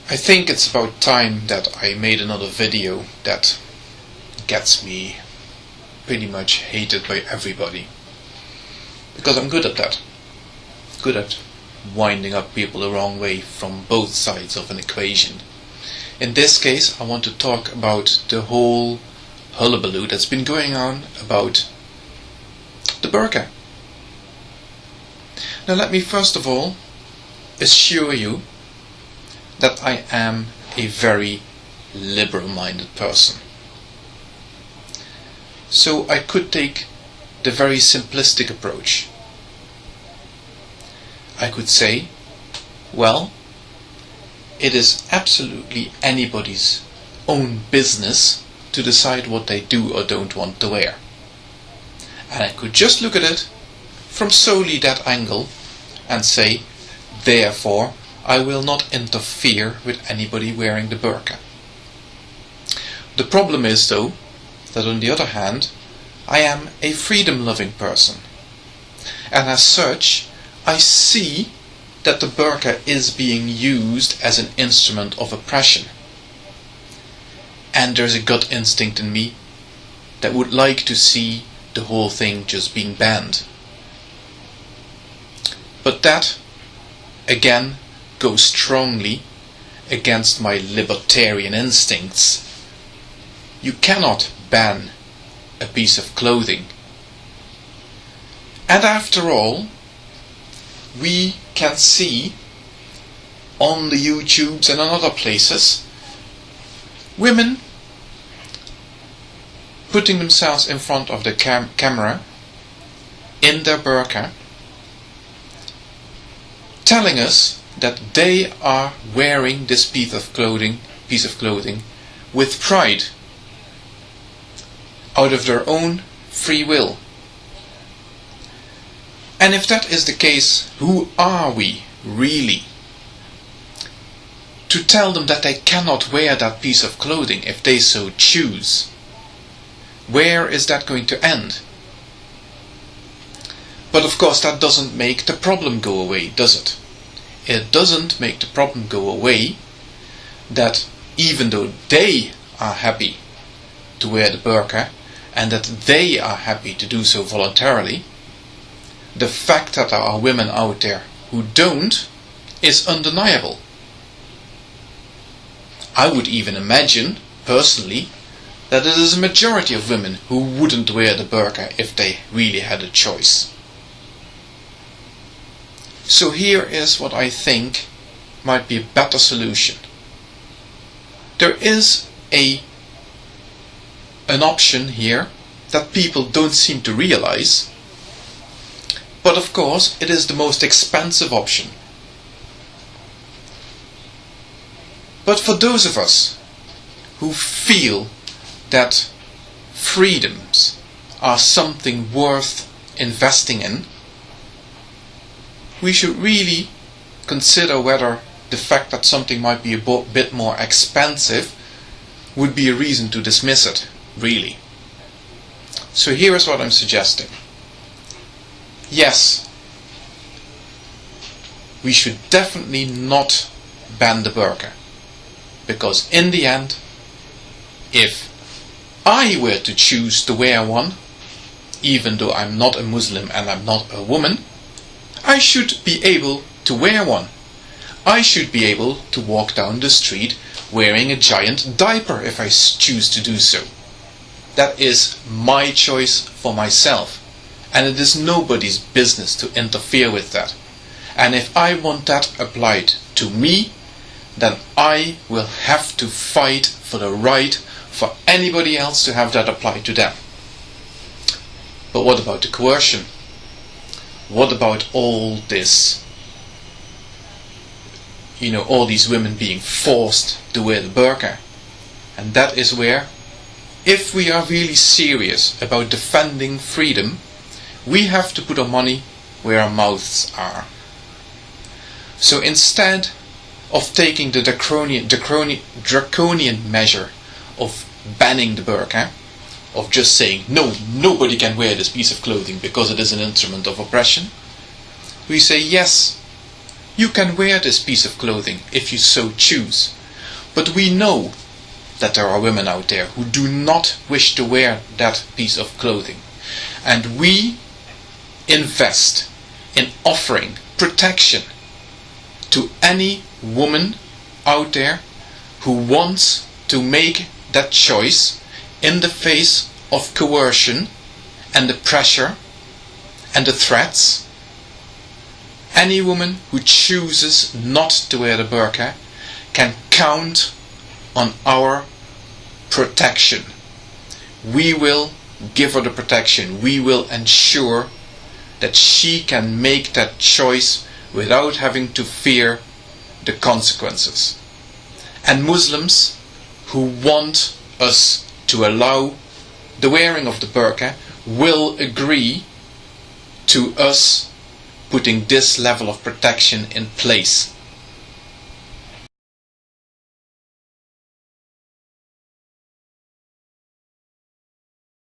I think it's about time that I made another video that gets me pretty much hated by everybody. Because I'm good at that. Good at winding up people the wrong way from both sides of an equation. In this case, I want to talk about the whole hullabaloo that's been going on about the burqa. Now let me first of all assure you that I am a very liberal-minded person. So I could take the very simplistic approach. I could say, well, it is absolutely anybody's own business to decide what they do or don't want to wear. And I could just look at it from solely that angle and say, therefore, I will not interfere with anybody wearing the burqa. The problem is, though, that on the other hand, I am a freedom-loving person. And as such, I see that the burqa is being used as an instrument of oppression. And there's a gut instinct in me that would like to see the whole thing just being banned. But that, again, goes strongly against my libertarian instincts. You cannot ban a piece of clothing. And after all, we can see on the YouTubes and on other places women putting themselves in front of the camera in their burqa, telling us that they are wearing this piece of clothing with pride, out of their own free will. And if that is the case, who are we really to tell them that they cannot wear that piece of clothing if they so choose? Where is that going to end? But of course that doesn't make the problem go away, does it? It doesn't make the problem go away that even though they are happy to wear the burqa and that they are happy to do so voluntarily, the fact that there are women out there who don't is undeniable. I would even imagine, personally, that it is a majority of women who wouldn't wear the burqa if they really had a choice. So here is what I think might be a better solution. There is an option here that people don't seem to realize, but of course it is the most expensive option. But for those of us who feel that freedoms are something worth investing in, we should really consider whether the fact that something might be a bit more expensive would be a reason to dismiss it, really. So here is what I'm suggesting. Yes, we should definitely not ban the burqa, because in the end, if I were to choose to wear one, even though I'm not a Muslim and I'm not a woman, I should be able to wear one. I should be able to walk down the street wearing a giant diaper if I choose to do so. That is my choice for myself, and it is nobody's business to interfere with that. And if I want that applied to me, then I will have to fight for the right for anybody else to have that applied to them. But what about the coercion? What about all this, all these women being forced to wear the burqa? And that is where, if we are really serious about defending freedom, we have to put our money where our mouths are. So instead of taking the draconian measure of banning the burqa, of just saying, no, nobody can wear this piece of clothing because it is an instrument of oppression, we say, yes, You can wear this piece of clothing if you so choose. But we know that there are women out there who do not wish to wear that piece of clothing. And we invest in offering protection to any woman out there who wants to make that choice in the face of coercion and the pressure and the threats. Any woman who chooses not to wear the burqa can count on our protection. We will give her the protection. We will ensure that she can make that choice without having to fear the consequences. And Muslims who want us to allow the wearing of the burqa will agree to us putting this level of protection in place.